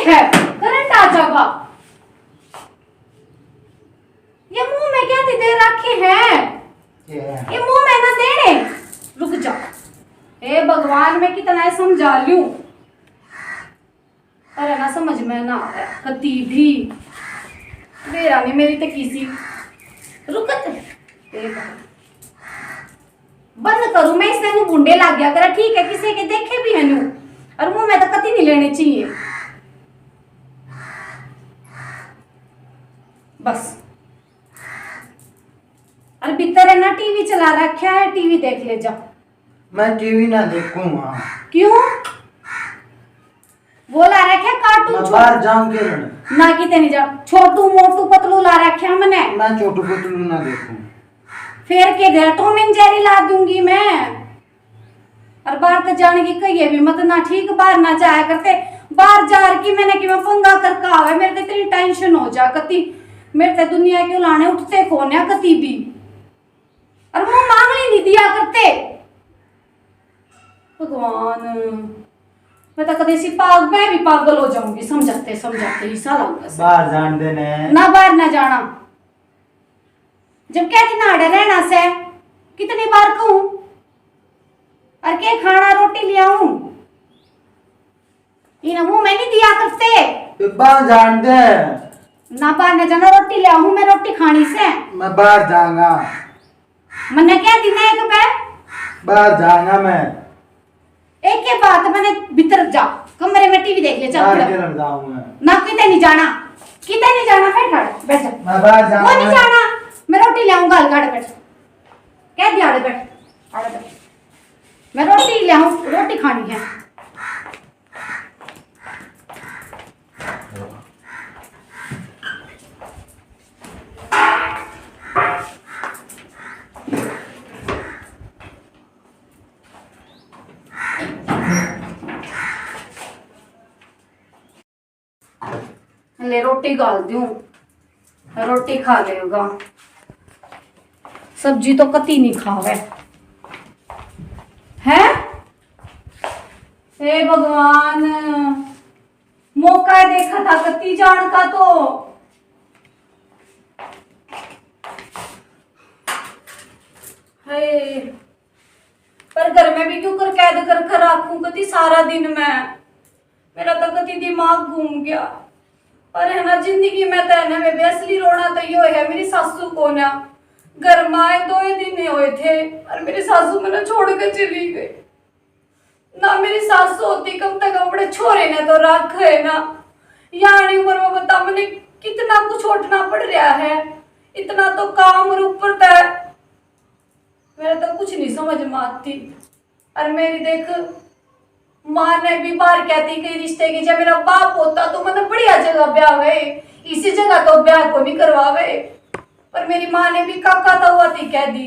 है करंट आ जाएगा। ये मुंह में क्या दे रखे हैं? ये मुंह में ना देने। रुक जा। हे भगवान, मैं कितना है समझा लूं, अरे ना समझ में ना आ रहा कती भी मेरा नहीं मेरी तो किसी रुकत बंद करूं मैं इसने नु बुंडे लग गया कर। ठीक है किसी के देखे भी है नु और मुंह में तो कती नहीं लेने चाहिए। बस और भीतर है ना टीवी चला रखा है, टीवी देख ले जा। मैं टीवी ना देखूंगा। क्यों? वो ला रखे कार्टून बाहर जाऊं के ना किते नहीं जा। छोटू मोटू पतलू ला रखे हमने। मैं छोटू पतलू ना देखूं। फिर के दे टॉम एंड जेरी ला दूंगी मैं। और बाहर तो जाने की कहिए भी मत ना, ठीक बाहर ना जाया करते। बाहर जा की मैंने कि मैं पंगा करके आवे, मेरे तो इतनी टेंशन हो जा कती। मेरे तो दुनिया के लाने उठते कौन है कती भी, और मुंह मांगली नहीं दिया करते। भगवान, मैं तो कदे सी मैं भी पागल हो जाऊंगी समझाते समझाते ही साला। बाहर जान देने ना, बाहर ना जाना। जब क्या नाड़े रहना से कितनी बार कहूं, और क्या खाना रोटी ले आऊं, इन मुंह में नहीं दिया करते। बाहर जान दे ना, बाहर ना जाना, रोटी ले आऊं मैं, रोटी खानी से। मैं बाहर जाऊंगा। मैंने क्या दिन एक बाहर जाऊंगा मैं। एक ही बात, मैंने भीतर जा कमरे में टीवी देख ले। चल ना, किते नहीं जाना, किते नहीं जाना। बैठ जा। मैं बाहर जाऊंगा। वो नहीं जाना, मैं रोटी ले आऊंगा। आड़े बैठ, कह दिया आड़े बैठ, आड़े बैठ। मैं रोटी ले आऊं, रोटी खानी है। ले रोटी गाल दूं, रोटी खा लेगा। सब्जी तो कती नहीं खावे है। हे भगवान, मौका देखा था कती जान का तो। हे पर घर में भी क्यों कर कैद कर रखूं कती सारा दिन मैं। मेरा तो कती दिमाग घूम गया। पर है ना जिंदगी में तो है ना मैं असली रोना तो यो है मेरी सासू को ना। घर में आए 2 दिन हुए थे और मेरी सासू मैंने छोड़ कर चली गई ना। मेरी सासू होती कम तक अपने छोरे ने तो रख है ना। यानी उम्र में बता मैंने कितना कुछ उठना पड़ रहा है, इतना तो काम और ऊपर है मेरा तो कुछ नहीं समझ में आती। और मेरी देख माँ ने भी बार कहती कि रिश्ते की जब मेरा बाप होता तो मतलब बढ़िया जगह ब्याह हुए, इसी जगह तो ब्याह को नहीं करवावे। पर मेरी माँ ने भी काका था हुआ थी कह दी।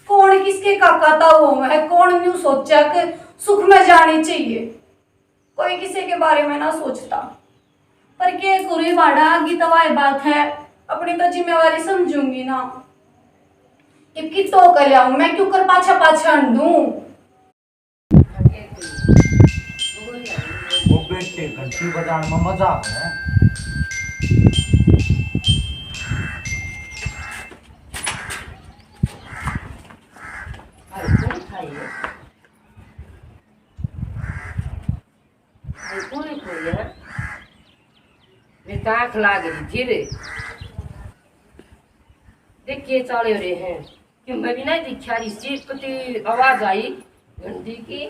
कौन किसके काका था हुआ है, कौन न्यू सोचा कि सुख में जानी चाहिए। कोई किसी के बारे में ना सोचता। पर के गुरु बाड़ा आगी तवाय बात है, अपनी तो जिम्मेवारी समझूंगी ना। कि तो कर लियाऊं मैं, क्यों कर पाछा पाछा अंडूं। वो बेटे घंटी बजाने में मजा है। आँख लाग रही थी रे, देखिए चले रहे हैं कि मैं भी नहीं दिखा रही सी कति आवाज आई घंटी की।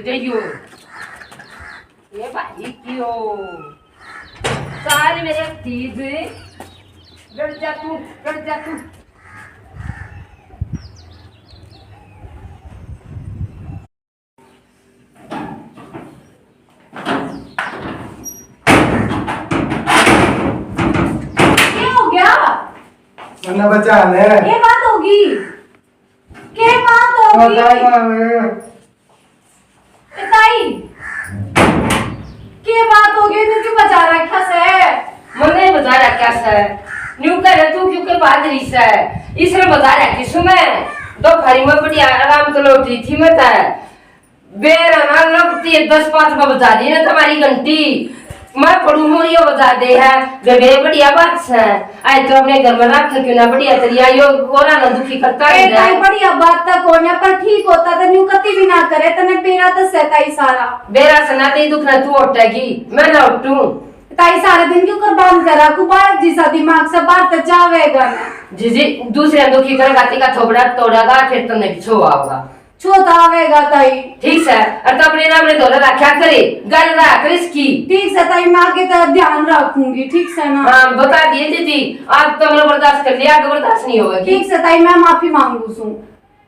देखियो ये भाई क्यों सारे मेरे चीज गड़ जा तू। मन्ना बचा ले ये बात होगी, क्या बात होगी ताई, क्या बात होगी? तू क्यों बचा रखा से? मने बता रहा क्या से न्यू कर तू क्यों के बादरी से इसने बता रहा कि सुमें दोपहरी में बड़ी आराम तो लौटी थी मैं ता बेर ना लगती 10-5 में बता दी ना तुम्हारी घंटी मैं पढ़ू मोरियो बता दे है बेबे बढ़िया बात से आए तो अपने घर में रख क्यों ना बढ़िया तरिया यो गोरा ना दुखी करता है ताई बढ़िया बात तक होने पर ठीक होता तो न्यू कति भी ना करे तने बेरा तो सहताई सारा बेरा से ना ते दुख ना तू उठेगी मैं ना उठूं ताई सारे दिन क्यों कुर्बान करा को बात जैसा दिमाग से बात तो जावेगा ना जी दूसरे दुखी करेगा तेरा थोबड़ा तोड़ेगा फिर तुमने छो आओगा छोटा आवेगा ताई। ठीक है और तो अपने नाम ने दौरा रखा करे गल रख इसकी ठीक है ताई, मैं आगे तो ध्यान रखूंगी। ठीक है ना? हाँ बता दिए दीदी आज तुमने बर्दाश्त कर लिया आगे बर्दाश्त नहीं होगा ठीक है ताई, मैं माफी मांगू सू,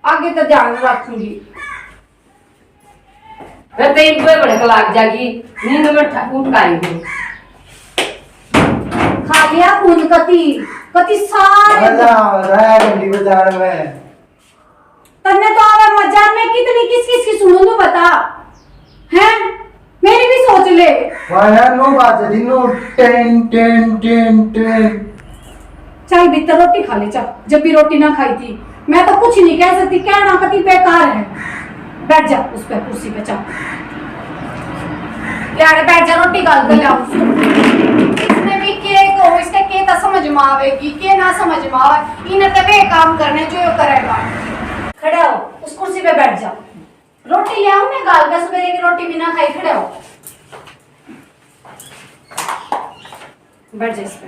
आगे तो ध्यान रखूंगी। मैं तेरी पे भड़क लाग जागी नींद में उठ काई खा लिया खून कति कति सारे घंटी बाजार में तन्ने तो आवे मजार में कितनी किस किस की सुनू तो बता हैं, मेरी भी सोच ले। वाया नो बात है no ten ten ten ten चल भीतर रोटी खा ले चल, जब भी रोटी ना खाई थी मैं तो कुछ नहीं कह सकती, कहना कति बेकार है। बैठ जा उस पे कुर्सी पे चल यार, बैठ जा रोटी खा ले लाऊं। इसमें भी केक हो इसके के तो समझ में आवेगी के ना समझ में आवे, इन्हें तो वे काम करने जो यो करेगा। खड़े हो उस कुर्सी पे बैठ जा, रोटी ले आऊं मैं गाल का, सवेरे की रोटी भी ना खाई। खड़े हो बैठ जा इस पे।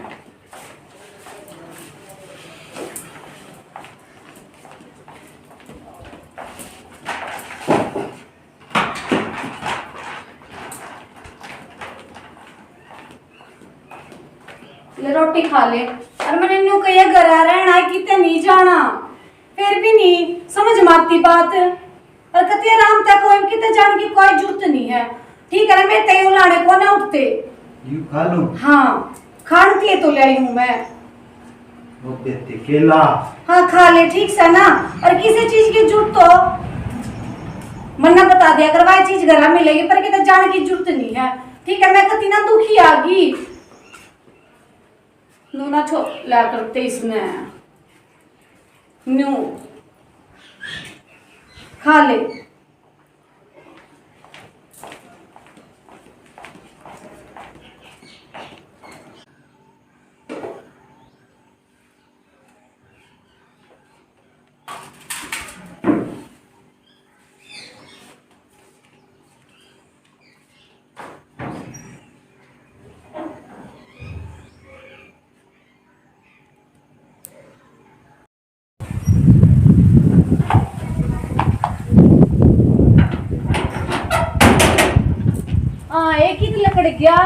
ले रोटी खा ले। और मैंने न्यू कहिए घर आ रहना है किते नहीं जाना, फिर भी नहीं समझ में आती बात। और कते आराम तक कोई किते जाने की कोई जरूरत नहीं है। ठीक है मैं तय लाने को ना उठते यू खा लूं। हाँ खानती है तो ले आई हूँ मैं। वो देते केला। हाँ खा ले ठीक से ना, और किसी चीज की जरूरत तो मन्ना बता दिया अगर वह चीज घर मिलेगी, पर किते जाने की जरूरत नहीं है। ठीक है मैं कति ना दुखी आ गई नूना छो ला करते इसने न्यू खा ले। एक ही लकड़ गया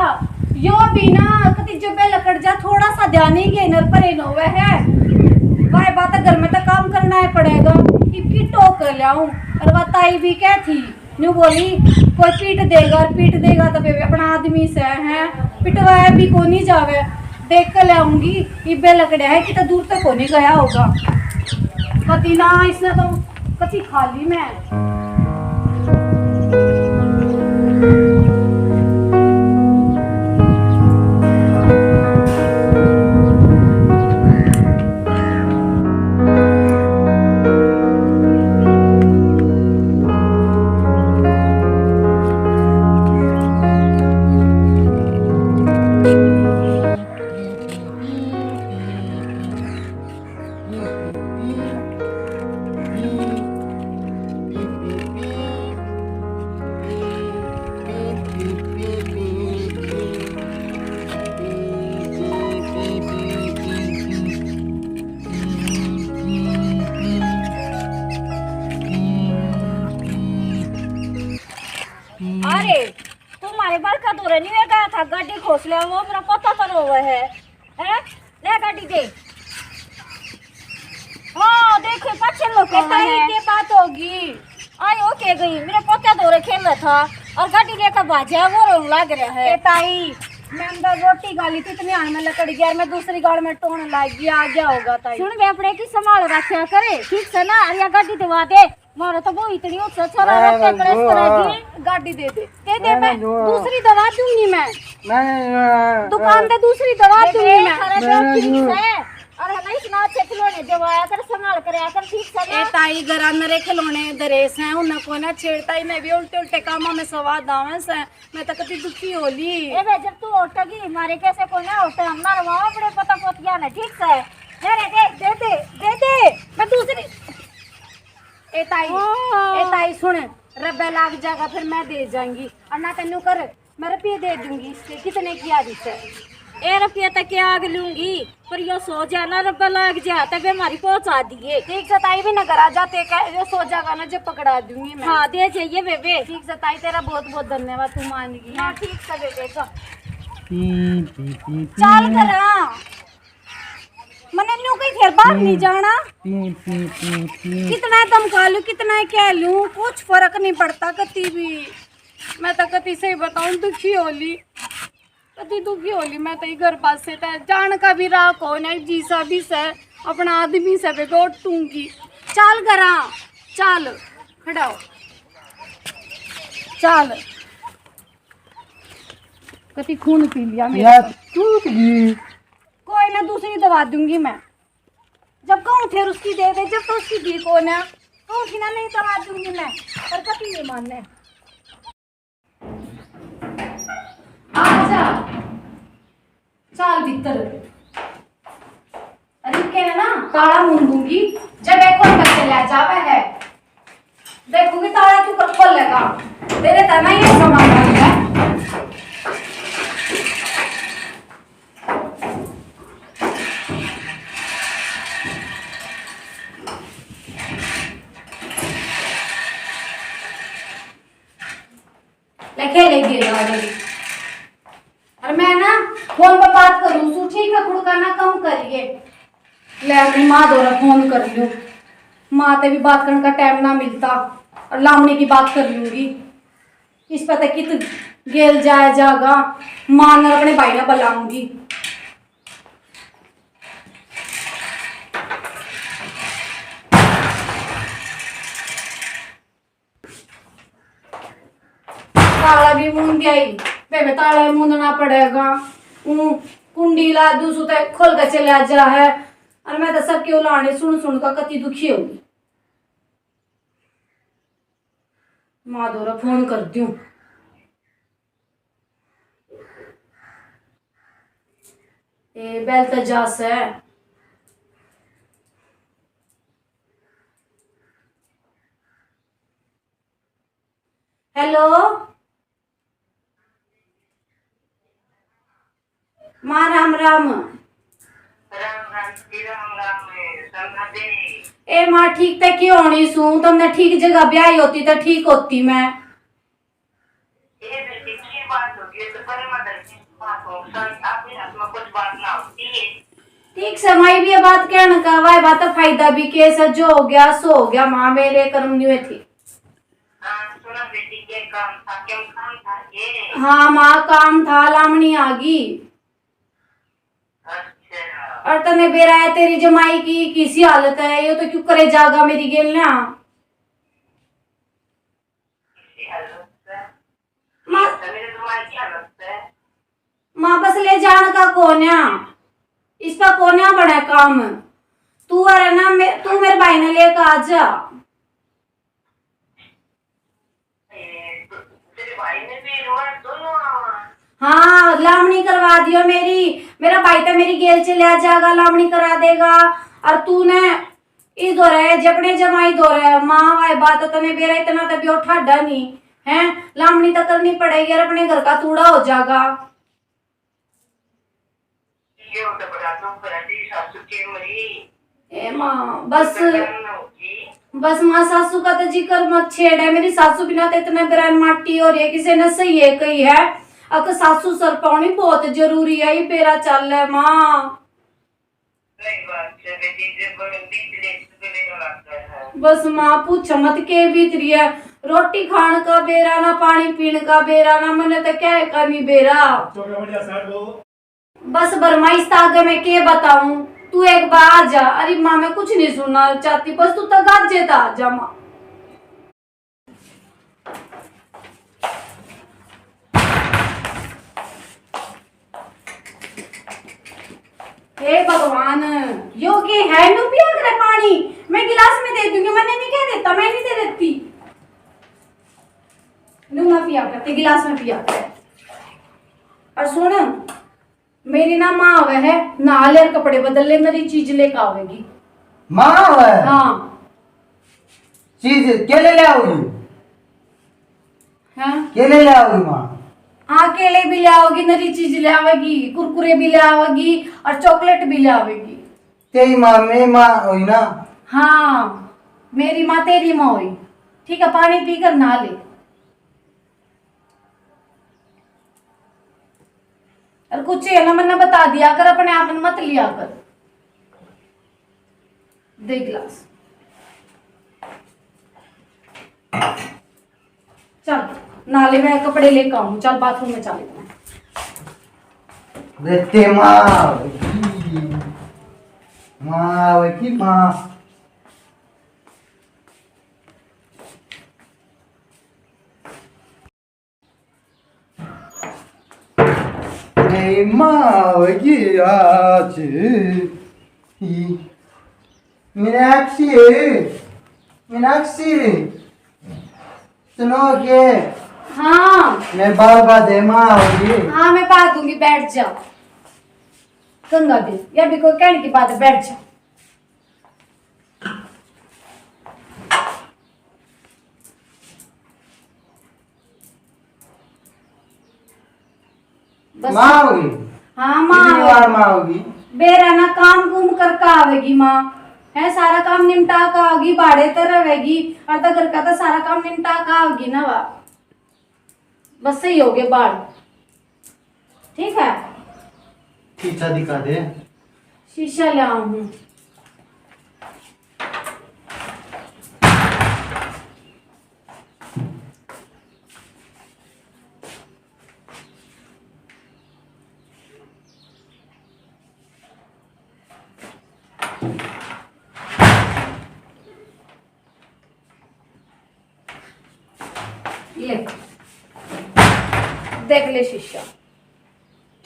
यो भी ना कति जबे लकड़ जा थोड़ा सा ध्यान ही के नर परे न हुए है। वह बात घर में तो काम करना है पड़ेगा, इनकी टोक लाऊं। और वह ताई भी क्या थी न्यू बोली कोई पीट देगा तो बेबे अपना आदमी से है पिटवाया भी को नहीं जावे, देख कर लाऊंगी इबे लकड़े है कि तो दूर तक को नहीं गया होगा। कति ना इसने तो कति खाली में तुम्हारे बड़का तो नहीं है गया था गाड़ी खोस ले वो मेरा पता तो हुआ है ले गाड़ी दे। हाँ देखो पीछे लोग के बात होगी आई ओके गई मेरे पोते दौरे खेल रहा था और गाड़ी लेकर भाजा वो रोने लग रहा है। ताई मैं अंदर रोटी गाली थी इतने आने में लकड़ी गया, मैं दूसरी गाड़ में टोन लाग गया, आ गया होगा ताई। सुन वे अपने की संभाल रखा करे, ठीक से ना, या गाड़ी दिवा दे। मारो तो वो इतनी उत्साह छोरा रखते कलेश करेगी। गाड़ी दे दे। मैं दूसरी दवा दूंगी मैं। मैं दुकान पे दूसरी दवा दूंगी मैं। ठीक है, और हमें इतना अच्छे खिलौने दवाया कर, संभाल कर आया कर, ठीक से ए ना। ताई घरा मेरे खिलौने दरेस हैं, उन्हें को ना छेड़ता ही, मैं भी उल्टे उल्टे कामों में सवाद दावे से, मैं तो कभी दुखी होली। ए बे जब तू ओटगी मारे कैसे को ना ओटे, हम ना रवाओ बड़े पता पोतिया ने, ठीक से। अरे दे मैं दूसरी। ए ताई सुन, रब्बे लाग जाएगा फिर मैं दे जाऊंगी, और ना तेनू कर मैं रुपये दे दूंगी। इसके कितने की आदि से ए रुपया तक क्या आग लूंगी, पर यो सो जाना रब्बा लाग जा तब हमारी पहुंचा दिए। ठीक से ताई भी न करा जाते जो सो जाएगा ना जो पकड़ा दूंगी मैं। हाँ दे जाइए बेबे। ठीक से ताई, तेरा बहुत बहुत धन्यवाद, तू मान गई। हाँ ठीक से बेबे जा। चल करा मैंने न्यू कहीं फिर बाहर नहीं जाना। कितना दम खा लूं कितना क्या लूं कुछ फर्क नहीं पड़ता कति भी। मैं तो कति से बताऊं दुखी होली, कति दुखी होली। मैं तो घर पास से जान का भी रहा को ना जी सा भी से अपना आदमी से भी बैठूंगी। चल करा चल खड़ा हो चल। कति खून पी लिया मेरा। टूट गई। कोई ना दूसरी दवा दूंगी मैं, जब कहूँ फिर उसकी दे दे, जब तो उसकी दी को ना कहूँ कि ना नहीं दवा दूंगी मैं, पर कभी नहीं मानने। आजा चल भीतर। अरे क्या ना ताला मूंद दूंगी, जब एक खोल कर चला जावे है देखूंगी ताला क्यों कर खोल लेगा, तेरे तना ये सामान है। खेलेगी और मैं ना फोन पर बात करूँ सू, ठीक है कुड़का ना कम करिए। ले अपनी माँ द्वारा फोन कर लूँ, माँ से भी बात करने का टाइम ना मिलता, और लामनी की बात कर लूंगी। इस पता कित गेल जाया जागा, माँ ने अपने भाई ने बुलाऊंगी। ताला भी मूंद गया, बेबे ताला मूंदना पड़ेगा। कुंडी ला दूसू तो खोल कर चला जा है, और मैं तो सबके उलाने सुन सुन कर कति दुखी होगी। माँ दोरा फोन कर दूं। ए बेल तो जा से हेलो माँ राम राम। ए माँ ठीक तक क्यों होनी सू, तुमने ठीक जगह ब्याही होती तो ठीक होती मैं। ठीक समय भी ये बात कहने का वाई बात फायदा भी कैसा जो हो गया सो हो गया। माँ मेरे कर्म नहीं हुए थे। हाँ माँ काम था, लामनी आ गई। और तने बेरा है तेरी जमाई की किसी हालत है, ये तो क्यों करे जागा मेरी गेल ना। माँ बस ले जाने का कोन्या, इसका कोन्या बड़ा काम। तू अरे ना तू मेरे भाई ने लेकर आ जा। हाँ लामनी करवा दियो मेरी, मेरा भाई तो मेरी गेल से ले जाएगा, लामनी करा देगा। और तूने इस दो रहे जपने जमाई दो रहे माँ वाई बात तने बेरा इतना तभी उठाडा नहीं है, लामनी तो करनी पड़ेगी और अपने घर का तूड़ा हो जाएगा। ए माँ बस माँ सासू का तो जिक्र मत छेड़ है, मेरी सासू बिना तो इतना ग्रहण माटी और ये किसी ने सही है कही है। अब तो सासू सर पानी बहुत जरूरी है, ये पेरा चल है माँ। बस माँ पूछ मत के भीतरी है, रोटी खान का बेरा ना, पानी पीने का बेरा ना, मैंने तो क्या करनी बेरा। बस बरमाइश आगे मैं के बताऊं, तू एक बार आ जा। अरे माँ मैं कुछ नहीं सुनना चाहती, बस तू तक आ जेता आ जा माँ। हे भगवान, यो के है नु पिया करे पानी, मैं गिलास में दे दूंगी, मैंने नहीं कह देता, मैं नहीं दे देती। नु ना पिया करते, गिलास में पिया कर। और सुन, मेरी ना माँ आवे है, नहा ले और कपड़े बदल ले, मेरी चीज लेकर आवेगी। माँ है? हाँ। चीज के ले आओगी? हाँ के ले आओगी माँ? हाँ, केले भी ले आओगी, नरी चीज ले आवेगी, कुरकुरे भी ले आवेगी और चॉकलेट भी ले आवेगी। तेरी माँ मेरी माँ हुई ना? हाँ, मेरी माँ तेरी माँ हुई। ठीक है, पानी पी कर नहा ले। और कुछ है ना, मैंने बता दिया कर, अपने आप में मत लिया कर। दे गिलास। चल नाले में कपड़े लेकर आऊं, चल बाथरूम में चले मैं। देते माँ वही माँ माँ वही आज मीनाक्षी मीनाक्षी सुनो के हाँ मैं बाल का दे माँ होगी। हाँ मैं पा दूंगी, बैठ जाओ। गंगा दे या भी कोई कहने की बात है, बैठ जाओ। बस माँ होगी? हाँ कितनी बार माँ माँ होगी? बेरा ना काम कुम करके आवेगी माँ, है सारा काम निपटा का आगी, बाड़े तो रहेगी और तो घर का तो सारा काम निपटा का आगी ना वा। बस सही हो गए बाल, ठीक है। शीशा दिखा दे। शीशा ले आऊं हूँ। ले देख ले शीशा।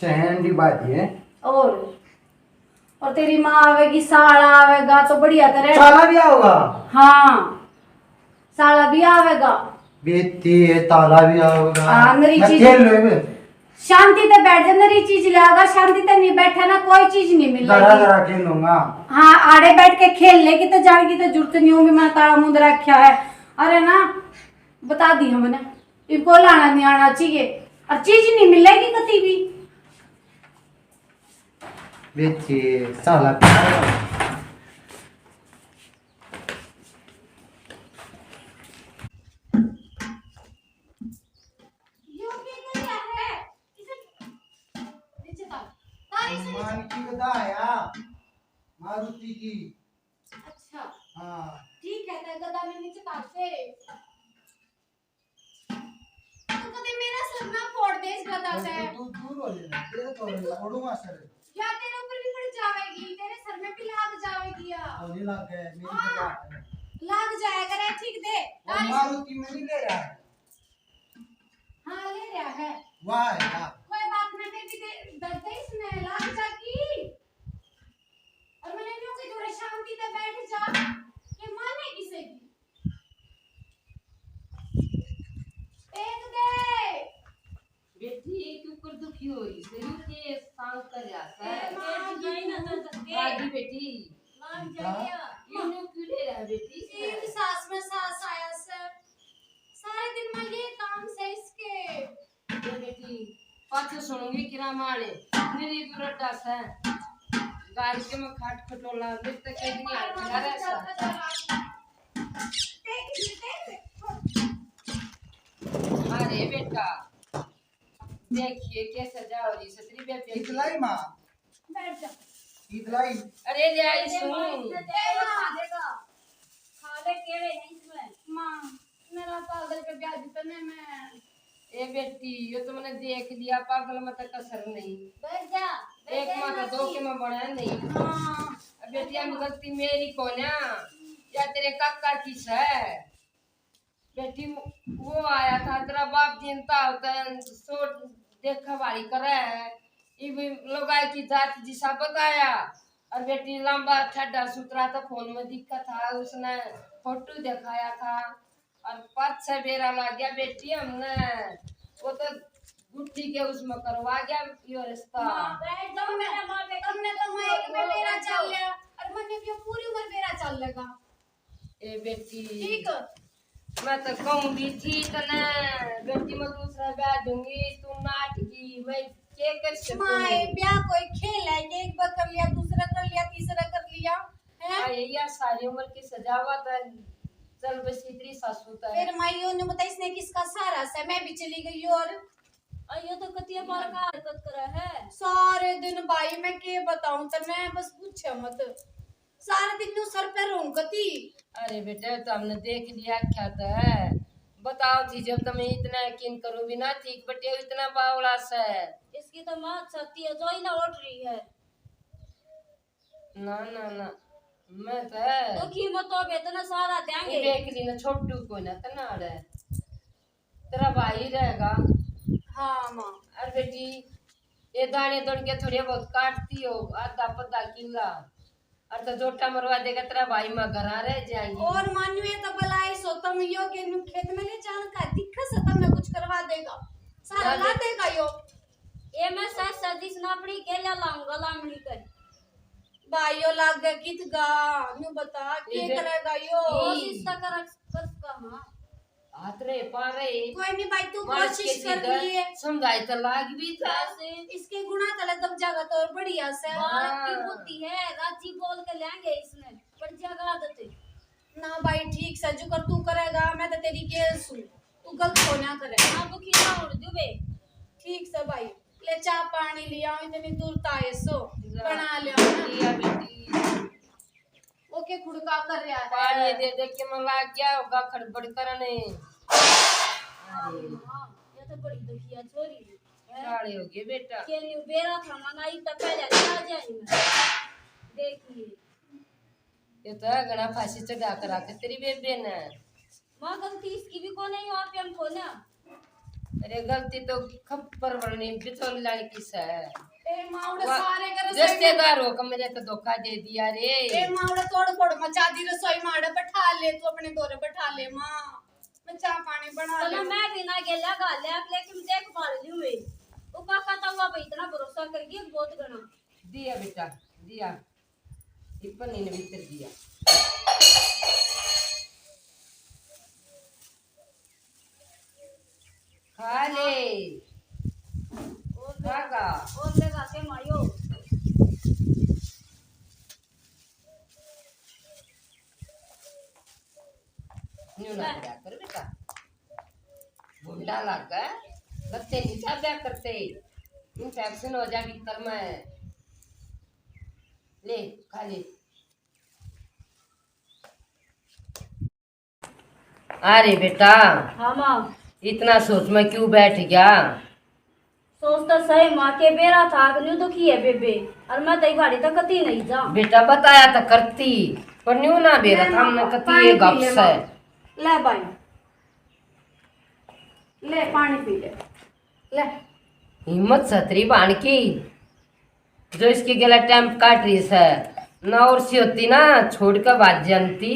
चैन की बात है। और तेरी माँ आवेगी, साला आवेगा तो बढ़िया तरह। साला भी आओगा? हाँ साला भी आवेगा। बेटी है, ताला भी आओगा। हाँ, नरी मैं चीज- खेल लो शांति से बैठ जा, नरी चीज ले आगा, शांति से नहीं बैठा ना कोई चीज नहीं जरा मिलेगी। जरा खेल लूंगा। हाँ आड़े बैठ के खेल ले की तो जाने की तो जरूरत नहीं होगी, मैं ताला मुंह रखा है। अरे ना बता दी हमने, इनको लाना नहीं आना चाहिए और चीज नहीं मिलेगी कभी भी। बेटी साला भी आओगा। मान की बताया मारुति की। अच्छा हाँ ठीक है, तो गदा में नीचे ताकते तो कभी मेरा सर ना फोड़ दे इस गदा से, तू दूर हो लेना, तेरे तो फोड़ूंगा सर। या तेरे ऊपर भी पड़ जाएगी, तेरे सर में भी लाग जाएगी। या तो नहीं लग गए मेरी हाँ। बात है। लाग जाएगा रे, ठीक दे। और मारुति में नहीं ले रहा है। हाँ ले रहा है, वाह यार। कोई बात नहीं, फिर भी दर्द है इसमें, लाग जाएगी। और मैंने न्यू की थोड़ा शांति से बैठ जा, ये माने किसे की। एक दे बेटी तू कर दुखी होई, जरूर के सांग कर जाता है। दादी बेटी लाग जाएगा। इन्हों क्यों ले रहा है बेटी? एक सास में सास आया सर, सारे दिन में ये काम से इसके। ये बेटी पाछे सुनूंगी किरा मारे मेरी दुरटा है गाल के में खाट खटोला मेरे तक कहीं नहीं आता रे ऐसा। अरे बेटा देखिए कैसे जाओ जी सतरी बेटी इतलाई माँ बैठ जा। इतलाई। अरे ले आई सुन वे केड़े हैं इसमें? माँ मेरा पागल पे ब्याह जितने में ए बेटी ये तो मैंने देख लिया, पागल मत कसर नहीं। बैठ जा। एक माँ तो दो के में बड़ा नहीं। हाँ अब बेटिया में गलती मेरी को ना या तेरे काका की है। बेटी वो आया था तेरा बाप चिंता होता है सोच देखा वाली करे है ये भी लोग आए की जात जिसा बताया। और बेटी लंबा ठड्डा सुतरा था, फोन में दिखा था, उसने फोटो दिखाया था और 5-6 बेरा लग गया बेटी हमने वो तो गुट्ठी के उसमें करवा गया यो रिश्ता। बैठ जाओ मेरा माँ पे। तुमने तो मैं एक में बेरा चल लिया और मैंने भी पूरी उम्र बेरा चल लेगा। ए बेटी ठीक मैं तो कहूँगी थी तो ना बेटी मैं दूसरा ब्याह दूंगी तू नाटकी मैं क्या कर माए सकूँ। ब्याह कोई खेल है, एक बार कर लिया, दूसरा कर लिया, तीसरा कर लिया है। यह सारी उम्र की सजावट है, चल बस इतनी सासू है। फिर माइयों ने बताया इसने किसका सारा से मैं भी चली गई और अयो तो कतिया बार का हरकत करा है। सारे दिन भाई मैं के बताऊं तो मैं बस पूछे मत, सारे दिन नु सर पे रोंकती। अरे बेटा तो हमने देख लिया क्या तो है बताओ थी जब तो मैं इतना यकीन करूँ भी ना थी बटे इतना बावला सा है। इसकी तो माँ छाती है जो ही ना उठ रही है। ना ना ना मैं तो है तो कीमतों पे इतना सारा देंगे। देख ली ना छोटू को ना तना रहे तेरा भाई रहेगा। हाँ माँ अरे बेटी ये दाने दौड़ के थोड़े बहुत काटती हो आधा पता किला और तो जोटा मरवा देगा तेरा भाई माँ घर रह जाएंगी। और मानवे तो भलाई सो तुम यो के नु खेत में ले जान का दिक्कत से तुमने कुछ करवा देगा, सारा ला देगा यो। ये मैं सच सदिस ना पड़ी केला लाऊंगा लामड़ी कर। भाइयों लाग गया कित गा नु बता के करेगा यो। कोशिश तो कर कहां हाथ रे पारे कोई नहीं भाई तू मार कोशिश के कर लिए, समझाई तो लाग भी था। इसके गुना तले दब जागा तो और बढ़िया से। बात की बुद्धि है राजी बोल के लेंगे इसमें पर जगा देते ना भाई ठीक से जो कर तू करेगा मैं तो तेरी के सु तू गलत हो ना करे। ना दुखी ना उड़ दुबे। ठीक से भाई ले चाय पानी लिया इतनी दूर ताए सो बना लिया लिया बेटी ओके खुड़का कर रहा है पानी दे दे के मैं लाग गया होगा खड़बड़ करने। अरे ये तो बड़ी दुखिया छोरी है। साड़े हो गए बेटा के न्यू बेरा था मनाई तो पहले आ जाए मैं देखिए ये तो गणा फांसी चढ़ा कर रखे तेरी बेबे ने। माँ गलती इसकी भी को नहीं आप हमको ना। अरे गलती तो खप्पर बरनी बिचौली लड़की से है। ए मावड़े सारे कर रिश्तेदार हो मेरे तो धोखा दे दिया रे। ए मावड़े तोड़ फोड़ मचा दी रसोई माड़े बैठा ले तू अपने दोरे बैठा ले माँ मैं चाय पानी बना चलो ले। मैं भी ना गेला गाले लेकिन देख पा रही हूँ मैं वो काका तो हुआ इतना भरोसा कर गया बहुत गना दिया बेटा दिया इपन इन भीतर दिया। खा ले खागा और लगा के मारियो न्यू ना क्या कर बेटा बुढ़ा लगा बच्चे नीचा क्या करते इन्फेक्शन हो जाए भीतर में ले खा ले। अरे बेटा हाँ माँ इतना सोच में क्यों बैठ गया। सोचता सही माँ के बेरा था न्यू दुखी है बेबे और मैं तई भाड़ी तक कती नहीं जा बेटा बताया तो करती पर न्यू ना बेरा था हमने कती ये गप से। ले भाई ले पानी पी ले ले। हिम्मत सतरी बाण की जो इसके गला टाइम काट रही है ना और सी होती ना छोड़ कर बात जानती।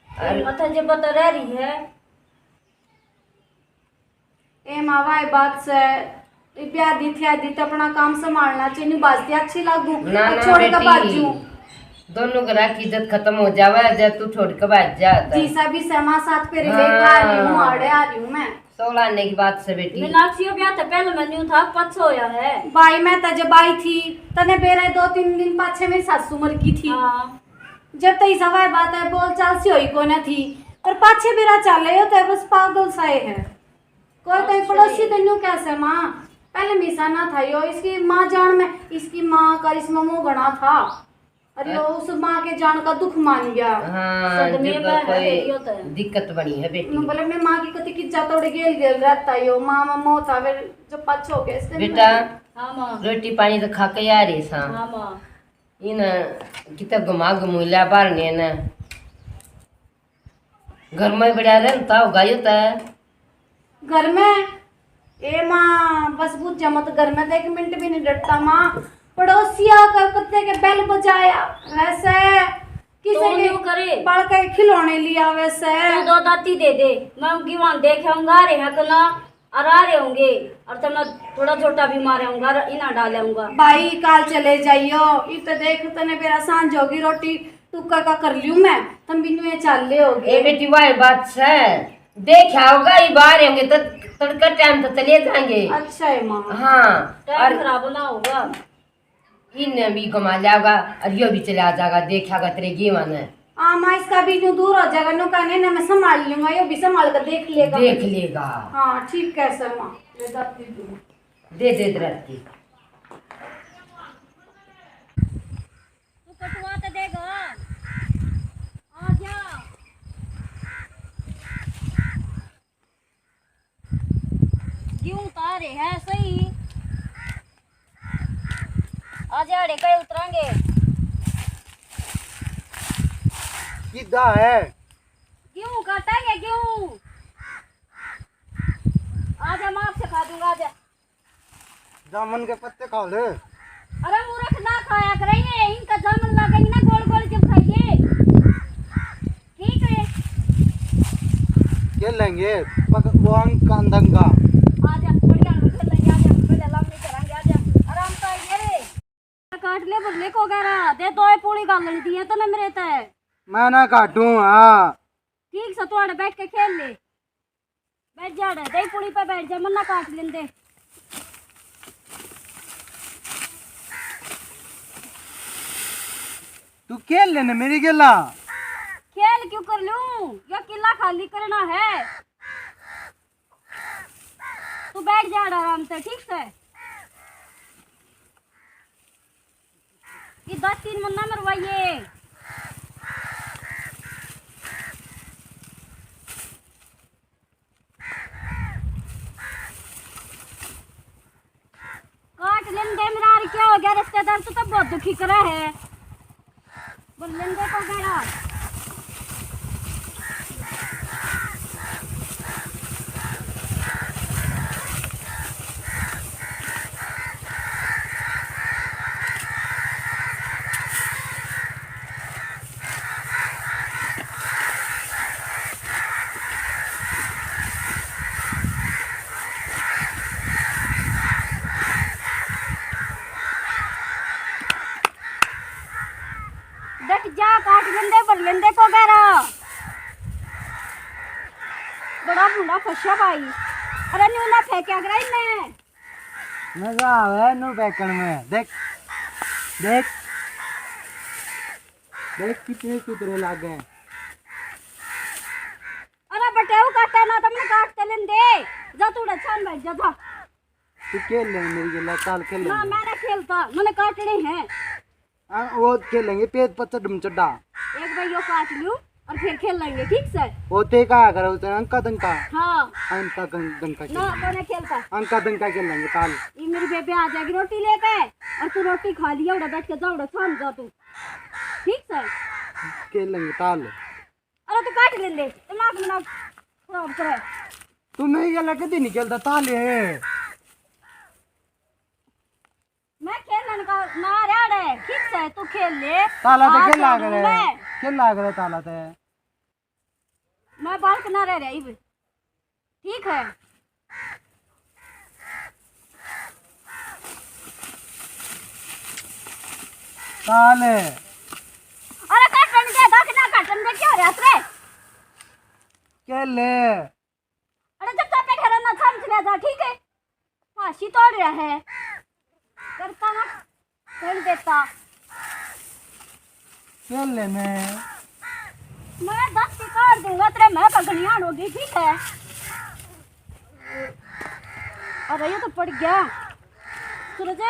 मथा जे बता रह रही है ए मावा ये बात से ब्याह दी थी आदि तो अपना काम संभालना चाहिए बाजती अच्छी लागू ना ना छोड़ कर बाजू बेटी दोनों घर की इज्जत खत्म हो जावे जब तू छोड़ कर बाज जा। जीसा भी समा साथ फेरे लेकर आ रही हूँ आड़े आ रही हूँ मैं 16 आने की बात से बेटी। मीनाक्षी ब्याह तो पहले मेन्यू था पछ होया है भाई मैं तज बाई थी तने बेरा 2-3 दिन पाछे मेरी सासू मर की थी। हाँ जब तई सवाई बात है बोल चाल सी हुई को न थी पर पाछे बेरा चले हो तो बस पागल साए है कोई कहीं पड़ोसी तेनू कैसे माँ पहले मिसा ना था यो इसकी माँ जान में इसकी माँ का इसमें मुंह गणा था अरे वो उस माँ के जान का दुख मान गया। हाँ सदमे जब में है, कोई ये होता है। दिक्कत बनी है बेटी। मैं बोले मैं माँ की कति की जाता उड़े गेल गेल रहता यो माँ मौत आवे जब पाछो हो गए इसने बेटा हाँ माँ। रोटी पानी तो खा के आ रही सा हाँ माँ। इन कितना घुमा घुमूला बार ने ना घर में बढ़िया रहता होगा ये तो घर में ए माँ बस बुझ जा मत घर में तो 1 मिनट भी नहीं डरता माँ। पड़ोसिया का कुत्ते के बेल बजाया वैसे किसी तो के यूं करे। बड़ के खिलौने लिया वैसे तू 2 दाती दे दे, मैं उनकी वहां देखे होंगे रहे हैं तो ना और आ रहे होंगे और तो मैं थोड़ा छोटा भी मारे होंगे और इना डाले होंगे। भाई काल चले जाइयो इत देख तने मेरा सांझ होगी रोटी टुक्का का कर लियो मैं तुम बिनु ये चल ले ए होगे। बेटी वाह बात है देखा होगा ये बाहर होंगे तो तड़का टाइम तो चले जाएंगे। अच्छा है माँ। हाँ टाइम खराब ना होगा। इन भी घुमा जाएगा और यो भी चला जाएगा देखेगा तेरे गेवन है माँ इसका भी जो दूर हो जाएगा नो कहने ना मैं संभाल लूंगा ये भी संभाल कर देख लेगा। देख लेगा। हाँ ठीक है सर माँ ले जाती हूँ। दे दे दरती तू कटवा तो देगा। आ जा। क्यों उतारे है सही। आ जा रे कहीं उतरेंगे। किदा है क्यों काटेंगे क्यों। आ जा माँ से खा दूंगा। आ जा। जामुन के पत्ते खा ले। अरे मूर्ख ना खाया करेंगे इनका जामुन लगेंगे ना गोल गोल जब खाइए। ठीक है। खेल लेंगे वो अंक अंधंगा। आजा बढ़िया खेल लेंगे। आजा पहले लंबी करेंगे। आजा आराम से आइए रे। काट ले बदले को कह रहा दे दो पूरी गाल दी है तो न मेरे ते मैं ना काटूं। हाँ ठीक से तोड़ बैठ के खेल ले। बैठ जा रे दे पूरी पे बैठ जा मन्ना काट लेंदे। तू खेल लेने मेरी गेला। खेल क्यों कर लूं या किला खाली करना है। तू बैठ जा आराम से ठीक से। ये 10-3 मन्ना मरवाइए। काट लेंदे मेरा क्या हो गया रिश्तेदार तो तब बहुत दुखी करा है। बोल लेंदे को गया। डट जा काट लेंदे पर लेंदे को गहरा। बड़ा मुंडा फंसा भाई। अरे न्यू ना फेंका करा इन्हें। मजा आवे नु पैकन में। देख देख देख कितने कुतरे लागे। अरे बटेऊ काटा ना तुमने काट ते लेंदे। जा तू छान बैठ जा जा। तू खेल ले मेरी गेला काल खेल ना लेंगे। मैंने खेलता मैंने काटने हैं। वो खेलेंगे पेट पत्थर डुम चड्डा। एक भाई यो काट लूं और फिर खेल लेंगे ठीक से। होते का करो उसे अंका दंका। हाँ अंका दंका ना मैंने खेलता। अंका दंका खेल लेंगे काल। ये मेरी बेबे आ जाएगी रोटी लेके और तू रोटी खा लिया उड़ा बैठ के जा उड़ा छान जा तू ठीक से। खेल लेंगे काल। अरे तू काट लेंदे दिमाग में ना खराब करे। तू मेरी गेला कभी नहीं खेलता ताले। मैं खेलने का ना रे ठीक से तू खेल ले। ताला तो आ खेल लाग जाऊं रहे मैं। खेल लाग रहे ताला तो। मैं बाल के ना रह रही ठीक है। ताले अरे काटन दे दाख ना काटन दे क्या रे रे। खेल ले। अरे जब तक पे घर ना समझ ले जा ठीक है। फांसी तोड़ रहा है करता ना खेल देता। खेल ले मैं 10 की काट दूंगा तेरे मैं पगड़ियां होगी ठीक है। अरे ये तो पड़ गया सूरज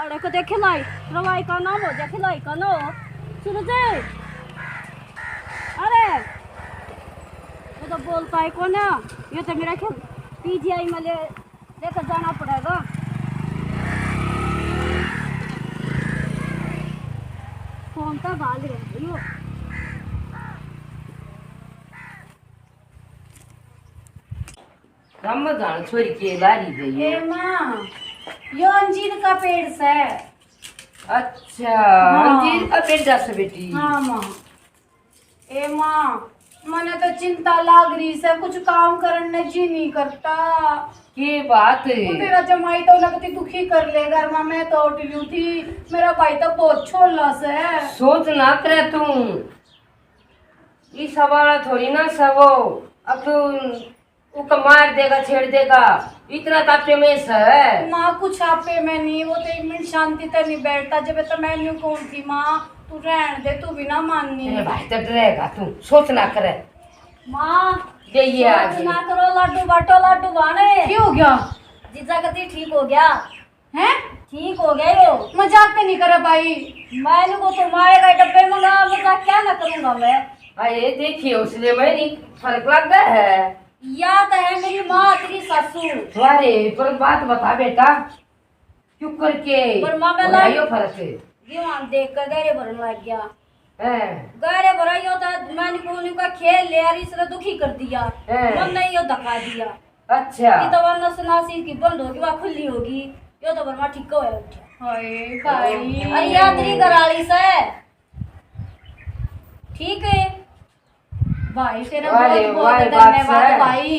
अरे कदे खिलाई रवाई का नाम हो जा खिलाई का ना हो सूरज अरे ये तो बोलता है कौन है ये तो मेरा ख्याल पीजीआई में लेकर जाना पड़ेगा फोन तो भाग रहे हो रमजान छोरी के बारी गई ए माँ यो अंजीर का पेड़ से है। अच्छा हाँ। अंजीर का पेड़ जा से बेटी हाँ माँ। ए माँ मने तो चिंता लाग रही से कुछ काम करने जी नहीं करता। के बात वो तेरा जमाई तो लगती दुखी कर ले घर में मैं तो उठली थी मेरा भाई तो बहुत छोला से है। सोच ना करे तू ये सवाल थोड़ी ना सबो अब तू उसको मार देगा छेड़ देगा इतना तापे में है माँ कुछ आपे में नहीं वो तो एक मिनट शांति तक नहीं बैठता जब तो मैं न्यू कौन थी माँ तू रहने दे तू भी ना माननी तेरे भाई तो डरेगा तू सोच ना करे माँ ये आ सोच गई ना करो लाडू बाटो लाडू बाने क्या हो गया जीजा कती ठीक हो गया है ठीक हो गया यो मजाक पे नहीं करे भाई। मैंने को तुम्हारे का डब्बे मंगा मजाक क्या ना करूंगा मैं अरे देखिए उसने मेरी फर्क लग गया है याद है मेरी माँ तेरी ससुर तुम्हारे पर बात बता बेटा चुप करके पर माँ मैं बताइयो फर्क है दीवान देख कर गहरे भरने लग गया हैं? गहरे भरा यो था मैंने को का खेल ले यार इसने दुखी कर दिया मन ने यो धक्का दिया अच्छा कि तो वरना सुनासी की बंद होगी वह खुली होगी यो तो बरमा ठीक होया उठा हाय भाई अरे यार तेरी घराली से ठीक है भाई तेरा अरे बहुत बहुत वाह, बात धन्यवाद है। भाई।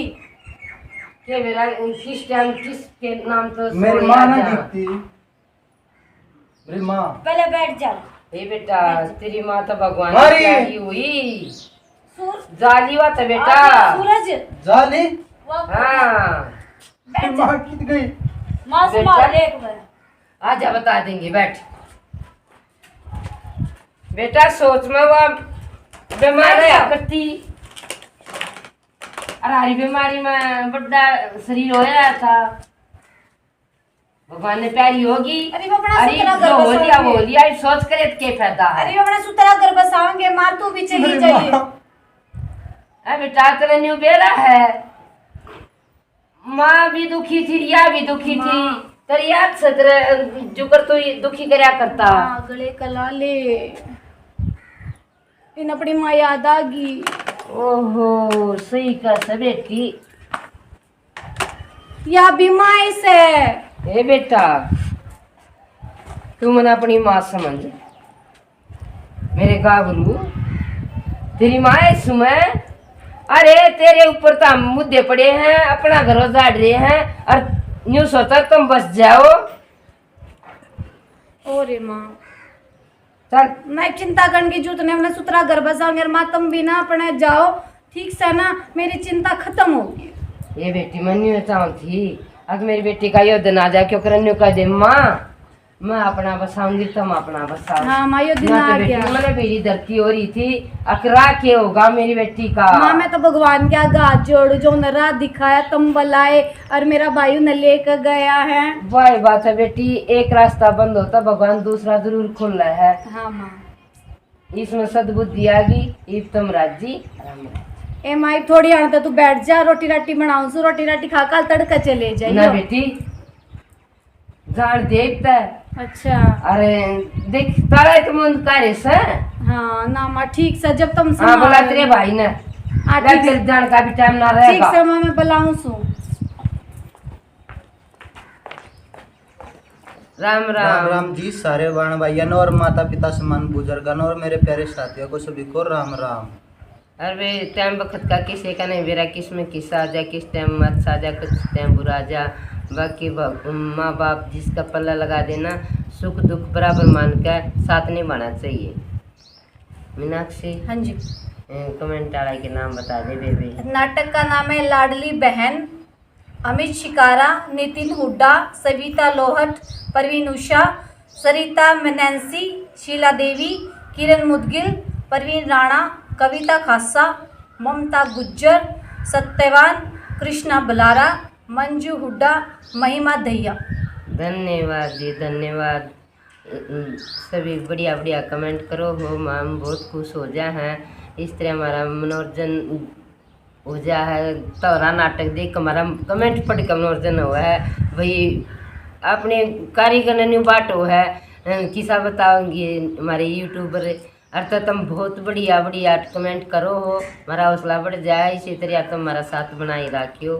के मेरा किस टाइम किसके नाम तो मेरी सोया माँ ना जा। दिखती मेरी माँ पहले बैठ जा ए बेटा तेरी माँ तो भगवान अरे! की आई हुई सूर जाली हुआ था बेटा सूरज जाली हाँ मेरी माँ कित गई माँ से बेटा। मार एक बार आजा बता देंगे बैठ बेटा सोच में वो बीमार है करती अरे बीमारी में बड़ा शरीर हो रहा था भगवान ने प्यारी होगी अरे वो बड़ा अरे सुतरा जो घर हो लिया बसाओगे। वो लिया ये सोच करे तो क्या फायदा है अरे वो बड़ा सुतरा घर बसाओगे मार तू भी चली मेरी जाइए। माँ अरे बेटा तेरा न्यू बेरा है माँ भी दुखी थी रिया भी दुखी थी तेरी याद से तेरे जुकर तो ये दुखी करया करता हाँ, गले कला ले इन अपनी माँ याद आ गई। ओहो सही कर से बेटी या बीमारी से ए बेटा तू मन अपनी माँ समझ मेरे गाभरू तेरी माँ है सुमे अरे तेरे ऊपर तो हम मुद्दे पड़े हैं अपना घर उजाड़ रहे हैं और न्यू सोचा तुम बस जाओ ओरे माँ चल मैं चिंता करने की जरूरत नहीं हमने सुतरा घर बसाओगे और माँ तुम भी ना अपने जाओ ठीक से ना मेरी चिंता खत्म होगी। ये बेटी मैं न्यू चाहूँ थी अगर मेरी बेटी का यो दिन आ जाए क्यों कर न्यू कह दे माँ मैं अपना बसाऊंगी तुम अपना बसाओ हाँ माँ यो दिन ना आ तो बेटी गया। मैंने मेरी धरती हो रही थी अकरा के होगा मेरी बेटी का माँ मैं तो भगवान के आगे हाथ जोड़ जो न राह दिखाया तुम बलाए और मेरा भाई न लेकर गया है। वही बात है बेटी एक रास्ता बंद होता भगवान दूसरा जरूर खोल रहा है हाँ माँ इसमें सद्बुद्धि आ गई ईब तुम राजी राम राम। ए माई थोड़ी आने तो तू बैठ जा रोटी राटी बनाऊं सु रोटी राटी खा कर तड़का चले ना जाइए। बेटी जान देखता है अच्छा अरे देख तारा तुम कार्य से हाँ ना माँ ठीक से जब तुम हाँ बोला तेरे भाई ने हाँ, ले ठीक तेरे है। जान का भी टाइम ना ठीक रहेगा से माँ मैं बुलाऊं सु। राम राम राम राम जी सारे बाण भाइयों और माता पिता समान बुजुर्गों और मेरे प्यारे साथियों को सभी को राम राम। अरे टाइम वक्त का किसी का नहीं बेरा किस में किस आ जा किस टाइम मत सा जा कुछ टाइम बुरा जा बाकी माँ बाप जिसका पल्ला लगा देना सुख दुख बराबर मान कर साथ नहीं बढ़ना चाहिए। मीनाक्षी हाँ जी कमेंट डाला के नाम बता दे बेबी। नाटक का नाम है लाडली बहन। अमित शिकारा, नितिन हुड्डा, सविता लोहट, परवीन उषा, सरिता नैन्सी, शीला देवी, किरण मुदगिल, परवीन राणा, कविता खासा, ममता गुज्जर, सत्यवान, कृष्णा बलारा, मंजू हुड्डा, महिमा दहिया। धन्यवाद जी, धन्यवाद। सभी बढ़िया बढ़िया कमेंट करो हो, हम बहुत खुश हो जा हैं। इस तरह हमारा मनोरंजन हो जा है। तोरा नाटक देख हमारा कमेंट पढ़ कर मनोरंजन हुआ है भाई। अपने कारीगर ने न्यू बाटो है किसा बताओगे हमारे यूट्यूबर। अर्थात तुम बहुत बढ़िया बढ़िया कमेंट करो हो, हमारा हौसला बढ़ जाए। इसी तरह तुम हमारा साथ बनाए रखियो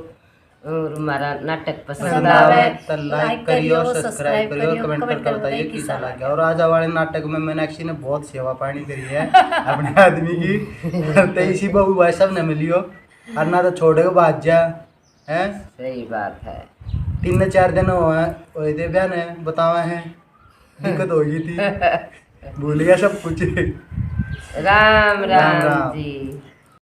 और हमारा नाटक पसंद आवे तो लाइक करियो, सब्सक्राइब करियो, कमेंट करके बताइए कैसा लगा। और आज वाले नाटक में मीनाक्षी ने बहुत सेवा पानी करी है अपने आदमी की। तो इसी बहू भाई सब ने मिलियो और ना तो छोड़े को बात जा है। सही बात है। 3-4 दिन हुए थे बहन है बतावा है, दिक्कत हो गई थी, भूल गया सब कुछ। राम राम, राम। जी।